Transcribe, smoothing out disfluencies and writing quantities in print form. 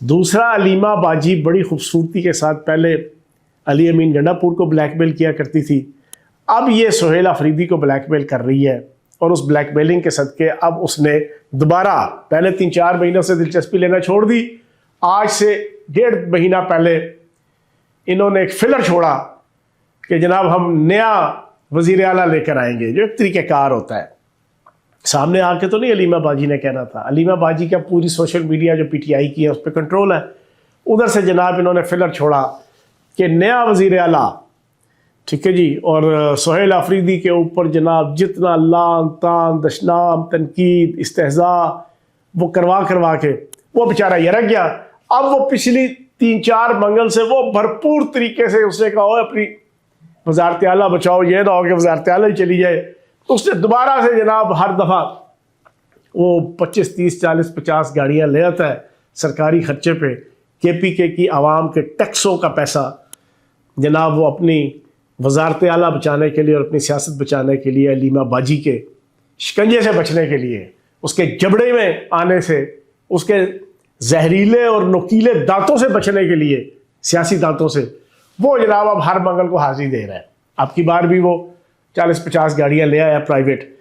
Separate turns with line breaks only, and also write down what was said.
दूसरा, अलीमा बाजी बड़ी खूबसूरती के साथ पहले अली अमीन गंडापुर को ब्लैकमेल किया करती थी, अब ये सुहेल अफरीदी को ब्लैकमेल कर रही है और उस ब्लैकमेलिंग के सदके अब उसने दोबारा, पहले 3-4 महीनों से दिलचस्पी लेना छोड़ दी, आज से 1.5 महीना पहले इन्होंने एक फिलर छोड़ा कि जनाब हम नया वज़ीर आला लेकर आएंगे, जो एक तरीक़ाकार होता है। सामने आके तो नहीं अलीमा बाजी ने कहना था, अलीमा बाजी का पूरी सोशल मीडिया जो PTI की है उस पर कंट्रोल है। उधर से जनाब इन्होंने फिलर छोड़ा कि नया वज़ीर आला, ठीक है जी, और सुहेल अफरीदी के ऊपर जनाब जितना लान तान दशनाम तनकीद इस्तेहज़ा वो करवा के वो बेचारा यरक गया। अब वो पिछली 3-4 मंगल से वो भरपूर तरीके से उसने कहा हो अपनी वज़ारत आला बचाओ, ये ना हो कि वज़ारत आला ही चली जाए। तो उसने दोबारा से जनाब हर दफ़ा वो 25, 30, 40, 50 गाड़ियाँ ले आता है सरकारी खर्चे पे, KPK की आवाम के टैक्सों का पैसा जनाब वो अपनी वज़ारत आला बचाने के लिए और अपनी सियासत बचाने के लिए, अलीमा बाजी के शिकंजे से बचने के लिए, उसके जबड़े में आने से, उसके जहरीले और नुकीले दांतों से बचने के लिए, सियासी दांतों से, वो जनाब अब हर मंगल को हाजिरी दे रहा है। अब की बार भी वो 40-50 गाड़ियाँ ले आया प्राइवेट।